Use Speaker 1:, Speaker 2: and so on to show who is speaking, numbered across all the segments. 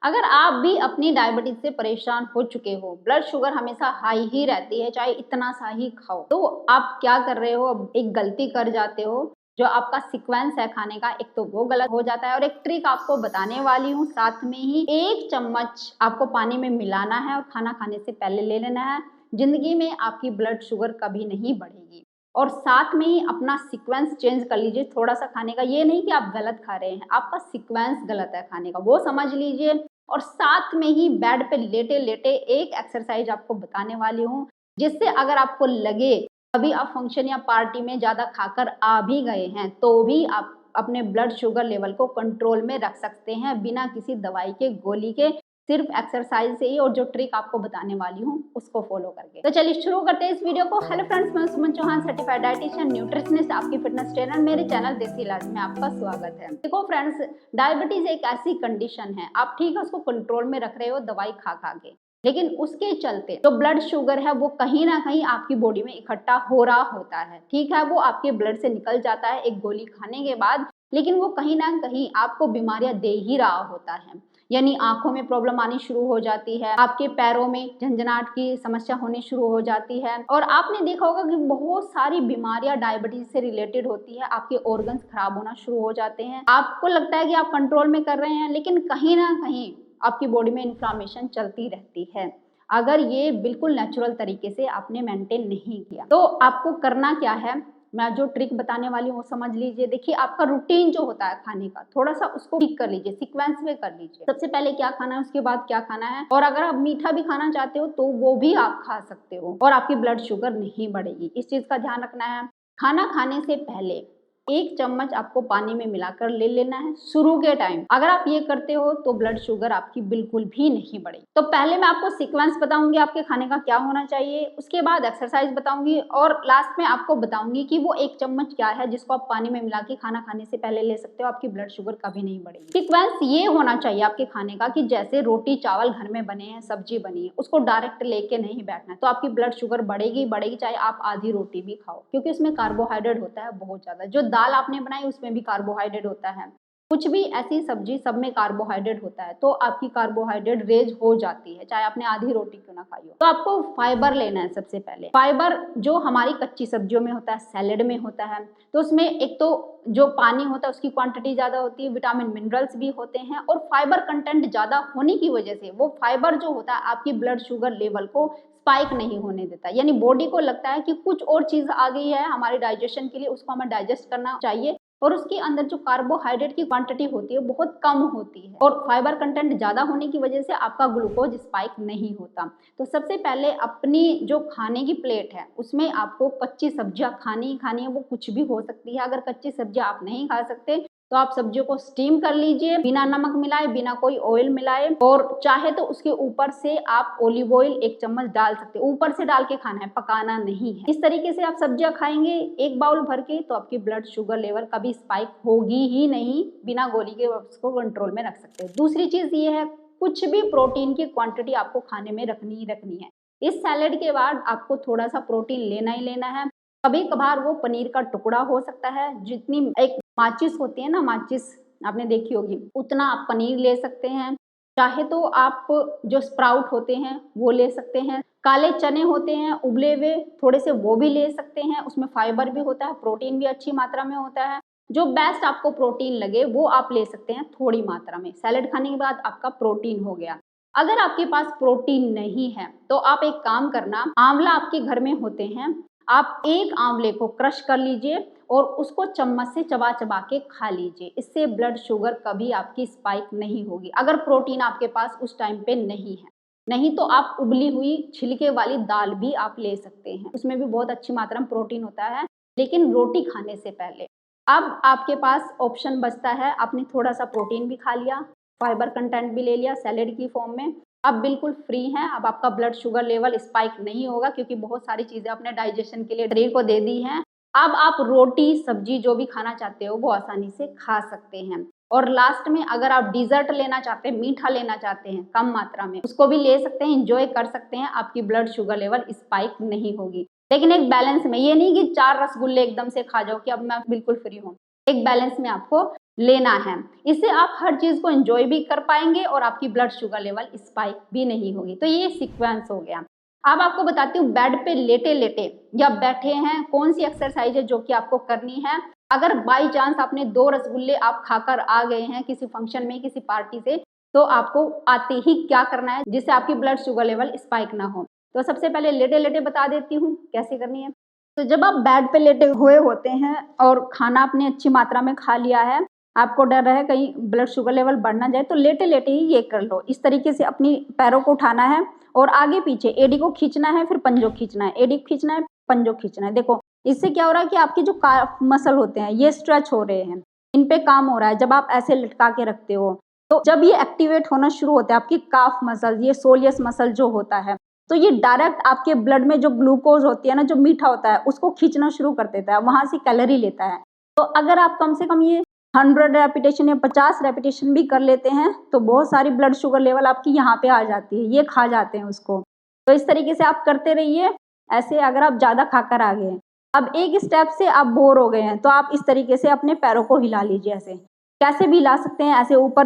Speaker 1: अगर आप भी अपनी डायबिटीज से परेशान हो चुके हो, ब्लड शुगर हमेशा हाई ही रहती है चाहे इतना सा ही खाओ, तो आप क्या कर रहे हो, अब एक गलती कर जाते हो। जो आपका सीक्वेंस है खाने का, एक तो वो गलत हो जाता है और एक ट्रिक आपको बताने वाली हूँ। साथ में ही 1 चम्मच आपको पानी में मिलाना है और खाना खाने से पहले ले लेना है। जिंदगी में आपकी ब्लड शुगर कभी नहीं बढ़ेगी। और साथ में ही अपना सीक्वेंस चेंज कर लीजिए थोड़ा सा खाने का। ये नहीं कि आप गलत खा रहे हैं, आपका सीक्वेंस गलत है खाने का, वो समझ लीजिए। और साथ में ही बेड पे लेटे लेटे एक एक्सरसाइज आपको बताने वाली हूँ, जिससे अगर आपको लगे अभी आप फंक्शन या पार्टी में ज़्यादा खाकर आ भी गए हैं तो भी आप अपने ब्लड शुगर लेवल को कंट्रोल में रख सकते हैं बिना किसी दवाई के, गोली के, सिर्फ एक्सरसाइज से ही। और जो ट्रिक आपको बताने वाली हूँ उसको फॉलो करके। तो चलिए शुरू करते हैं इस वीडियो को। हेलो फ्रेंड्स, मैं सुमन चौहान, सर्टिफाइड डाइटिशियन, न्यूट्रिशनिस्ट, आपकी फिटनेस ट्रेनर। मेरे चैनल देसी इलाज में आपका स्वागत है। देखो फ्रेंड्स, डायबिटीज एक ऐसी कंडीशन है, आप ठीक है उसको कंट्रोल में रख रहे हो दवाई खा खा के, लेकिन उसके चलते जो ब्लड शुगर है वो कहीं ना कहीं आपकी बॉडी में इकट्ठा हो रहा होता है। ठीक है, वो आपके ब्लड से निकल जाता है एक गोली खाने के बाद, लेकिन वो कहीं ना कहीं आपको बीमारियां दे ही रहा होता है। यानी आंखों में प्रॉब्लम आनी शुरू हो जाती है, आपके पैरों में झंझनाहट की समस्या होनी शुरू हो जाती है। और आपने देखा होगा कि बहुत सारी बीमारियां डायबिटीज से रिलेटेड होती है। आपके ऑर्गन्स खराब होना शुरू हो जाते हैं। आपको लगता है कि आप कंट्रोल में कर रहे हैं, लेकिन कहीं ना कहीं आपकी बॉडी में इन्फ्लामेशन चलती रहती है। अगर ये बिल्कुल नेचुरल तरीके से आपने मेंटेन नहीं किया, तो आपको करना क्या है, मैं जो ट्रिक बताने वाली हूँ वो समझ लीजिए। देखिए, आपका रूटीन जो होता है खाने का, थोड़ा सा उसको ठीक कर लीजिए, सीक्वेंस में कर लीजिए। सबसे पहले क्या खाना है, उसके बाद क्या खाना है। और अगर आप मीठा भी खाना चाहते हो तो वो भी आप खा सकते हो और आपकी ब्लड शुगर नहीं बढ़ेगी। इस चीज का ध्यान रखना है। खाना खाने से पहले 1 चम्मच आपको पानी में मिलाकर ले लेना है शुरू के टाइम। अगर आप ये करते हो तो ब्लड शुगर आपकी बिल्कुल भी नहीं बढ़ेगी। तो पहले मैं आपको सीक्वेंस बताऊंगी आपके खाने का क्या होना चाहिए, उसके बाद एक्सरसाइज बताऊंगी और लास्ट में आपको बताऊंगी कि वो 1 चम्मच क्या है जिसको आप पानी में मिला के खाना खाने से पहले ले सकते हो। आपकी ब्लड शुगर कभी नहीं बढ़ेगी। सीक्वेंस ये होना चाहिए आपके खाने का कि जैसे रोटी चावल घर में बने हैं, सब्जी बनी है, उसको डायरेक्ट लेके नहीं बैठना है। तो आपकी ब्लड शुगर बढ़ेगी बढ़ेगी, चाहे आप आधी रोटी भी खाओ, क्योंकि उसमें कार्बोहाइड्रेट होता है बहुत ज्यादा। जो दाल आपने बनाई उसमें भी कार्बोहाइड्रेट होता है, कुछ भी ऐसी सब्जी सब में कार्बोहाइड्रेट होता है, तो आपकी कार्बोहाइड्रेट रेज हो जाती है चाहे आपने आधी रोटी क्यों ना खाई हो। तो आपको फाइबर लेना है सबसे पहले। फाइबर जो हमारी कच्ची सब्जियों में होता है, सैलेड में होता है, तो उसमें एक तो जो पानी होता है उसकी क्वांटिटी ज्यादा होती है, विटामिन मिनरल्स भी होते हैं, और फाइबर कंटेंट ज्यादा होने की वजह से वो फाइबर जो होता है आपकी ब्लड शुगर लेवल को स्पाइक नहीं होने देता। यानी बॉडी को लगता है कि कुछ और चीज आ गई है हमारे डाइजेशन के लिए, उसको हमें डाइजेस्ट करना चाहिए, और उसके अंदर जो कार्बोहाइड्रेट की क्वांटिटी होती है बहुत कम होती है, और फाइबर कंटेंट ज्यादा होने की वजह से आपका ग्लूकोज स्पाइक नहीं होता। तो सबसे पहले अपनी जो खाने की प्लेट है उसमें आपको कच्ची सब्जियां खानी ही खानी है। वो कुछ भी हो सकती है। अगर कच्ची सब्जियां आप नहीं खा सकते तो आप सब्जियों को स्टीम कर लीजिए, बिना नमक मिलाए, बिना कोई ऑयल मिलाए, और चाहे तो उसके ऊपर से आप ऑलिव ऑयल 1 चम्मच डाल सकते हो। ऊपर से डाल के खाना है, पकाना नहीं है। इस तरीके से आप सब्जियां खाएंगे 1 बाउल भर के, तो आपकी ब्लड शुगर लेवल कभी स्पाइक होगी ही नहीं। बिना गोली के उसको कंट्रोल में रख सकते हो। दूसरी चीज ये है, कुछ भी प्रोटीन की क्वांटिटी आपको खाने में रखनी ही रखनी है। इस सैलेड के बाद आपको थोड़ा सा प्रोटीन लेना ही लेना है। कभी कभार वो पनीर का टुकड़ा हो सकता है, जितनी एक माचिस होती है ना, माचिस आपने देखी होगी, उतना आप पनीर ले सकते हैं। चाहे तो आप जो स्प्राउट होते हैं वो ले सकते हैं, काले चने होते हैं उबले हुए थोड़े से, वो भी ले सकते हैं। उसमें फाइबर भी होता है, प्रोटीन भी अच्छी मात्रा में होता है। जो बेस्ट आपको प्रोटीन लगे वो आप ले सकते हैं थोड़ी मात्रा में। सैलेड खाने के बाद आपका प्रोटीन हो गया। अगर आपके पास प्रोटीन नहीं है तो आप एक काम करना, आंवला आपके घर में होते हैं, आप 1 आंवले को क्रश कर लीजिए और उसको चम्मच से चबा चबा के खा लीजिए। इससे ब्लड शुगर कभी आपकी स्पाइक नहीं होगी, अगर प्रोटीन आपके पास उस टाइम पे नहीं है। नहीं तो आप उबली हुई छिलके वाली दाल भी आप ले सकते हैं, उसमें भी बहुत अच्छी मात्रा में प्रोटीन होता है, लेकिन रोटी खाने से पहले। अब आपके पास ऑप्शन बचता है, आपने थोड़ा सा प्रोटीन भी खा लिया, फाइबर कंटेंट भी ले लिया सैलेड की फॉर्म में, अब बिल्कुल फ्री हैं। अब आपका ब्लड शुगर लेवल स्पाइक नहीं होगा, क्योंकि बहुत सारी चीजें आपने डाइजेशन के लिए शरीर को दे दी हैं। अब आप रोटी सब्जी जो भी खाना चाहते हो वो आसानी से खा सकते हैं। और लास्ट में अगर आप डिजर्ट लेना चाहते हैं, मीठा लेना चाहते हैं कम मात्रा में, उसको भी ले सकते हैं, इंजॉय कर सकते हैं। आपकी ब्लड शुगर लेवल स्पाइक नहीं होगी, लेकिन एक बैलेंस में। ये नहीं कि 4 रसगुल्ले एकदम से खा जाओ कि अब मैं बिल्कुल फ्री हूँ। एक बैलेंस में आपको लेना है। इससे आप हर चीज़ को एंजॉय भी कर पाएंगे और आपकी ब्लड शुगर लेवल स्पाइक भी नहीं होगी। तो ये सीक्वेंस हो गया। अब आपको बताती हूँ बेड पे लेटे लेटे या बैठे हैं कौन सी एक्सरसाइज है जो कि आपको करनी है। अगर बाई चांस आपने 2 रसगुल्ले आप खाकर आ गए हैं किसी फंक्शन में, किसी पार्टी से, तो आपको आते ही क्या करना है जिससे आपकी ब्लड शुगर लेवल स्पाइक ना हो। तो सबसे पहले लेटे लेटे बता देती हूँ कैसे करनी है। तो जब आप बेड पे लेटे हुए होते हैं और खाना आपने अच्छी मात्रा में खा लिया है, आपको डर है कहीं ब्लड शुगर लेवल बढ़ ना जाए, तो लेटे लेटे ही ये कर लो। इस तरीके से अपनी पैरों को उठाना है और आगे पीछे एडी को खींचना है, फिर पंजों खींचना है, एडी को खींचना है, पंजों खींचना है। देखो इससे क्या हो रहा है कि आपके जो काफ मसल होते हैं ये स्ट्रेच हो रहे हैं, इन पे काम हो रहा है। जब आप ऐसे लटका के रखते हो तो जब ये एक्टिवेट होना शुरू होता है आपकी काफ मसल, ये सोलियस मसल जो होता है, तो ये डायरेक्ट आपके ब्लड में जो ग्लूकोज होती है ना, जो मीठा होता है, उसको खींचना शुरू कर देता है, वहां से कैलोरी लेता है। तो अगर आप कम से कम ये 100 रेपिटेशन या 50 रेपिटेशन भी कर लेते हैं तो बहुत सारी ब्लड शुगर लेवल आपकी यहाँ पे आ जाती है, ये खा जाते हैं उसको। तो इस तरीके से आप करते रहिए। ऐसे अगर आप ज़्यादा खाकर आ गए हैं, अब एक स्टेप से आप बोर हो गए हैं, तो आप इस तरीके से अपने पैरों को हिला लीजिए। ऐसे कैसे भी हिला सकते हैं, ऐसे ऊपर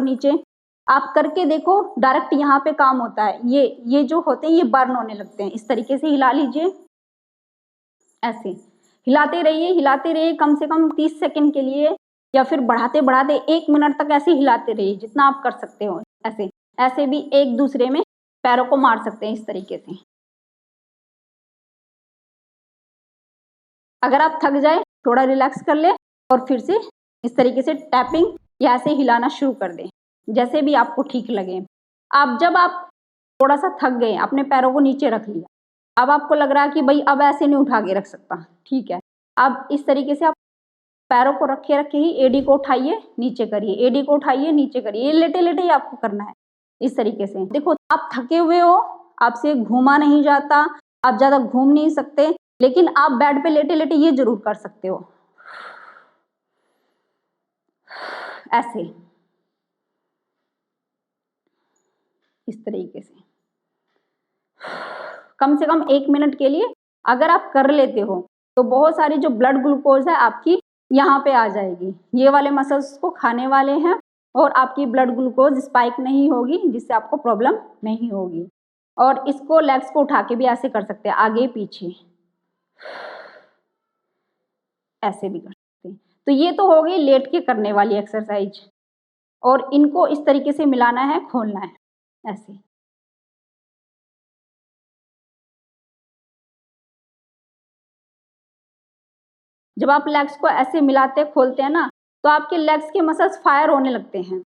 Speaker 1: नीचे आप करके देखो, डायरेक्ट यहाँ पे काम होता है। ये जो होते हैं ये बर्न होने लगते हैं। इस तरीके से हिला लीजिए, ऐसे हिलाते रहिए कम से कम 30 सेकंड के लिए, या फिर बढ़ाते बढ़ाते 1 मिनट तक ऐसे हिलाते रहिए जितना आप कर सकते हो। ऐसे ऐसे भी एक दूसरे में पैरों को मार सकते हैं इस तरीके से। अगर आप थक जाए थोड़ा रिलैक्स कर ले और फिर से इस तरीके से टैपिंग या ऐसे हिलाना शुरू कर दें, जैसे भी आपको ठीक लगे। जब आप थोड़ा सा थक गए, अपने पैरों को नीचे रख लिया, अब आपको लग रहा है कि भाई अब ऐसे नहीं उठा के रख सकता, ठीक है। अब इस तरीके से आप पैरों को रखे रखे ही एडी को उठाइए नीचे करिए, एडी को उठाइए नीचे करिए। ये लेटे लेटे ही आपको करना है इस तरीके से। देखो आप थके हुए हो, आपसे घूमा नहीं जाता, आप ज्यादा घूम नहीं सकते, लेकिन आप बेड पे लेटे लेटे ये जरूर कर सकते हो, ऐसे इस तरीके से कम से कम 1 मिनट के लिए अगर आप कर लेते हो तो बहुत सारी जो ब्लड ग्लूकोज है आपकी यहाँ पे आ जाएगी। ये वाले मसल्स को खाने वाले हैं और आपकी ब्लड ग्लूकोज स्पाइक नहीं होगी, जिससे आपको प्रॉब्लम नहीं होगी। और इसको लेग्स को उठा के भी ऐसे कर सकते हैं, आगे पीछे ऐसे भी कर सकते हैं। तो ये तो हो गई लेट के करने वाली एक्सरसाइज, और इनको इस तरीके से मिलाना है, खोलना है ऐसे। जब आप लेग्स को ऐसे मिलाते खोलते हैं ना, तो आपके लेग्स के मसल्स फायर होने लगते हैं,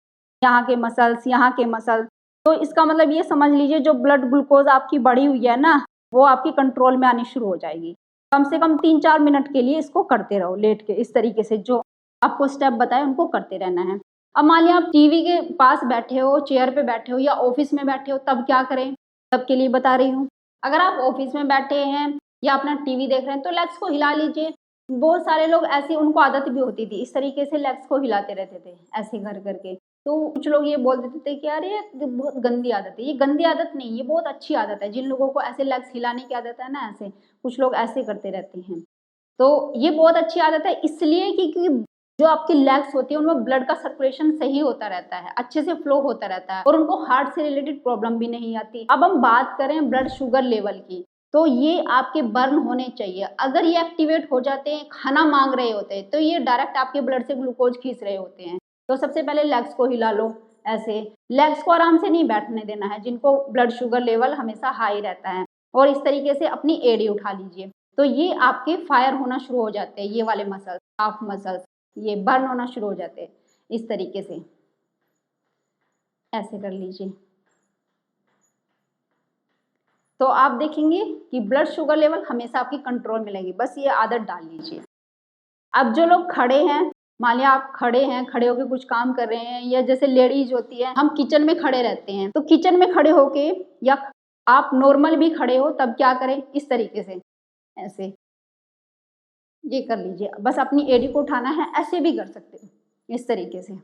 Speaker 1: यहाँ के मसल्स, यहाँ के मसल। तो इसका मतलब ये समझ लीजिए जो ब्लड ग्लूकोज आपकी बढ़ी हुई है ना, वो आपकी कंट्रोल में आनी शुरू हो जाएगी। कम से कम 3-4 मिनट के लिए इसको करते रहो लेट के, इस तरीके से जो आपको स्टेप बताए उनको करते रहना है। अब मान लिया आप टीवी के पास बैठे हो, चेयर पे बैठे हो या ऑफिस में बैठे हो, तब क्या करें, तब के लिए बता रही हूँ। अगर आप ऑफिस में बैठे हैं या अपना टीवी देख रहे हैं तो लेग्स को हिला लीजिए। बहुत सारे लोग ऐसी, उनको आदत भी होती थी इस तरीके से लेग्स को हिलाते रहते थे ऐसे कर करके। तो कुछ लोग ये बोल देते थे कि यार ये बहुत गंदी आदत है। ये गंदी आदत नहीं, ये बहुत अच्छी आदत है। जिन लोगों को ऐसे लेग्स हिलाने की आदत है ना, ऐसे कुछ लोग ऐसे करते रहते हैं, तो ये बहुत अच्छी आदत है, इसलिए क्योंकि जो आपकी लेग्स होती है उनमें ब्लड का सर्कुलेशन सही होता रहता है, अच्छे से फ्लो होता रहता है और उनको हार्ट से रिलेटेड प्रॉब्लम भी नहीं आती। अब हम बात करें ब्लड शुगर लेवल की, तो ये आपके बर्न होने चाहिए। अगर ये एक्टिवेट हो जाते हैं, खाना मांग रहे होते हैं, तो ये डायरेक्ट आपके ब्लड से ग्लूकोज खींच रहे होते हैं। तो सबसे पहले लेग्स को हिला लो ऐसे। लेग्स को आराम से नहीं बैठने देना है जिनको ब्लड शुगर लेवल हमेशा हाई रहता है, और इस तरीके से अपनी एड़ी उठा लीजिए। तो ये आपके फायर होना शुरू हो जाते हैं, ये वाले मसल्स, हाफ मसल्स, ये बर्न होना शुरू हो जाते हैं। इस तरीके से ऐसे कर लीजिए, तो आप देखेंगे कि ब्लड शुगर लेवल हमेशा आपकी कंट्रोल में रहेगी। बस ये आदत डाल लीजिए। अब जो लोग खड़े हैं, मान लिया आप खड़े हैं, खड़े होके कुछ काम कर रहे हैं, या जैसे लेडीज होती है, हम किचन में खड़े रहते हैं, तो किचन में खड़े होके या आप नॉर्मल भी खड़े हो तब क्या करें, इस तरीके से ऐसे ये कर लीजिए। बस अपनी एड़ी को उठाना है, ऐसे भी कर सकते हो इस तरीके से।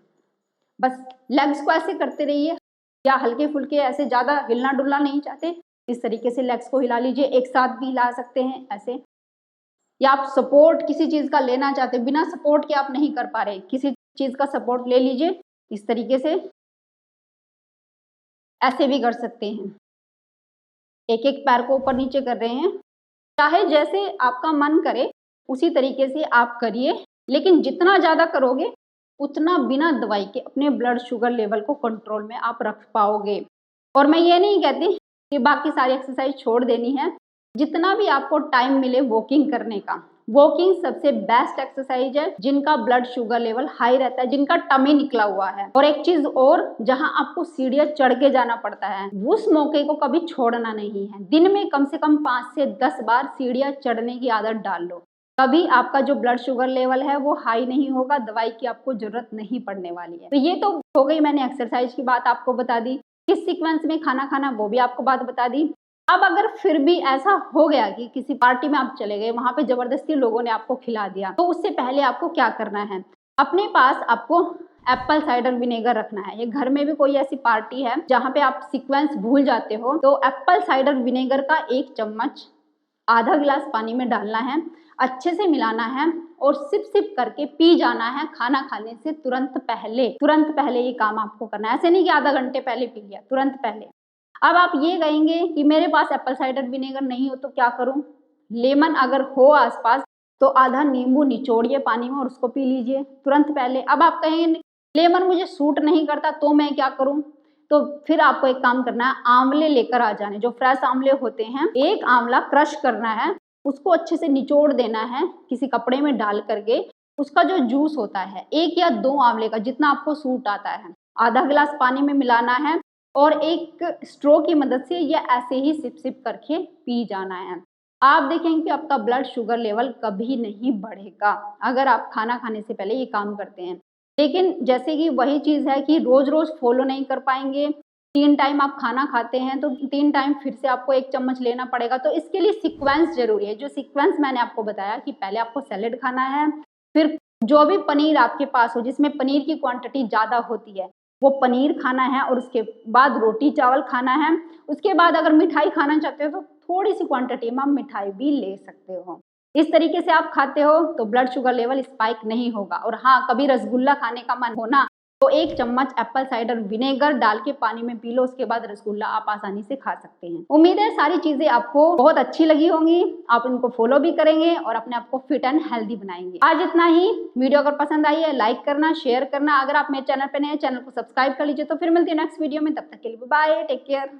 Speaker 1: बस लेग्स को ऐसे करते रहिए, या हल्के फुल्के ऐसे ज़्यादा हिलना डुलना नहीं चाहते, इस तरीके से लेग्स को हिला लीजिए। एक साथ भी हिला सकते हैं ऐसे, या आप सपोर्ट किसी चीज़ का लेना चाहते हैं, बिना सपोर्ट के आप नहीं कर पा रहे, किसी चीज का सपोर्ट ले लीजिए, इस तरीके से, ऐसे भी कर सकते हैं। एक एक पैर को ऊपर नीचे कर रहे हैं, चाहे जैसे आपका मन करे उसी तरीके से आप करिए, लेकिन जितना ज्यादा करोगे उतना बिना दवाई के अपने ब्लड शुगर लेवल को कंट्रोल में आप रख पाओगे। और मैं ये नहीं कहती कि बाकी सारी एक्सरसाइज छोड़ देनी है, जितना भी आपको टाइम मिले वॉकिंग करने का, वॉकिंग सबसे बेस्ट एक्सरसाइज है जिनका ब्लड शुगर लेवल हाई रहता है, जिनका टमी निकला हुआ है। और एक चीज और, जहां आपको सीढ़ियां चढ़ के जाना पड़ता है, उस मौके को कभी छोड़ना नहीं है। दिन में कम से कम 5 से 10 बार सीढ़ियां चढ़ने की आदत डाल लो, कभी आपका जो ब्लड शुगर लेवल है वो हाई नहीं होगा, दवाई की आपको जरूरत नहीं पड़ने वाली है। तो ये तो हो गई, मैंने एक्सरसाइज की बात आपको बता दी, किस सीक्वेंस में खाना खाना वो भी आपको बात बता दी। अब अगर फिर भी ऐसा हो गया कि किसी पार्टी में आप चले गए, वहां पे जबरदस्ती लोगों ने आपको खिला दिया, तो उससे पहले आपको क्या करना है, अपने पास आपको एप्पल साइडर विनेगर रखना है। ये घर में भी कोई ऐसी पार्टी है जहाँ पे आप सीक्वेंस भूल जाते हो, तो एप्पल साइडर विनेगर का 1 चम्मच आधा गिलास पानी में डालना है, अच्छे से मिलाना है और सिप सिप करके पी जाना है खाना खाने से तुरंत पहले ये काम आपको करना है। ऐसे नहीं कि आधा घंटे पहले पी लिया, तुरंत पहले। अब आप ये कहेंगे कि मेरे पास एप्पल साइडर विनेगर नहीं हो तो क्या करूं? लेमन अगर हो आसपास तो आधा नींबू निचोड़िए पानी में और उसको पी लीजिए तुरंत पहले। अब आप कहेंगे लेमन मुझे सूट नहीं करता तो मैं क्या करूं? तो फिर आपको एक काम करना है, आंवले लेकर आ जाने, जो फ्रेश आंवले होते हैं, एक आंवला क्रश करना है, उसको अच्छे से निचोड़ देना है किसी कपड़े में डाल करके। उसका जो जूस होता है 1 या 2 आंवले का, जितना आपको सूट आता है, आधा गिलास पानी में मिलाना है और एक स्ट्रो की मदद से या ऐसे ही सिप सिप करके पी जाना है। आप देखेंगे कि आपका ब्लड शुगर लेवल कभी नहीं बढ़ेगा अगर आप खाना खाने से पहले ये काम करते हैं। लेकिन जैसे कि वही चीज़ है कि रोज रोज फॉलो नहीं कर पाएंगे। 3 टाइम आप खाना खाते हैं तो 3 टाइम फिर से आपको 1 चम्मच लेना पड़ेगा, तो इसके लिए सीक्वेंस जरूरी है। जो सीक्वेंस मैंने आपको बताया कि पहले आपको सैलेड खाना है, फिर जो भी पनीर आपके पास हो जिसमें पनीर की क्वांटिटी ज़्यादा होती है वो पनीर खाना है, और उसके बाद रोटी चावल खाना है। उसके बाद अगर मिठाई खाना चाहते हो तो थोड़ी सी क्वांटिटी में आप मिठाई भी ले सकते हो। इस तरीके से आप खाते हो तो ब्लड शुगर लेवल स्पाइक नहीं होगा। और हाँ, कभी रसगुल्ला खाने का मन हो ना तो 1 चम्मच एप्पल साइडर विनेगर डाल के पानी में पी लो, उसके बाद रसगुल्ला आप आसानी से खा सकते हैं। उम्मीद है सारी चीजें आपको बहुत अच्छी लगी होंगी, आप इनको फॉलो भी करेंगे और अपने आप को फिट एंड हेल्दी बनाएंगे। आज इतना ही। वीडियो अगर पसंद आई है लाइक करना, शेयर करना। अगर आप मेरे चैनल पे नए हैं, चैनल को सब्सक्राइब कर लीजिए। तो फिर मिलती है नेक्स्ट वीडियो में, तब तक के लिए बाय, टेक केयर।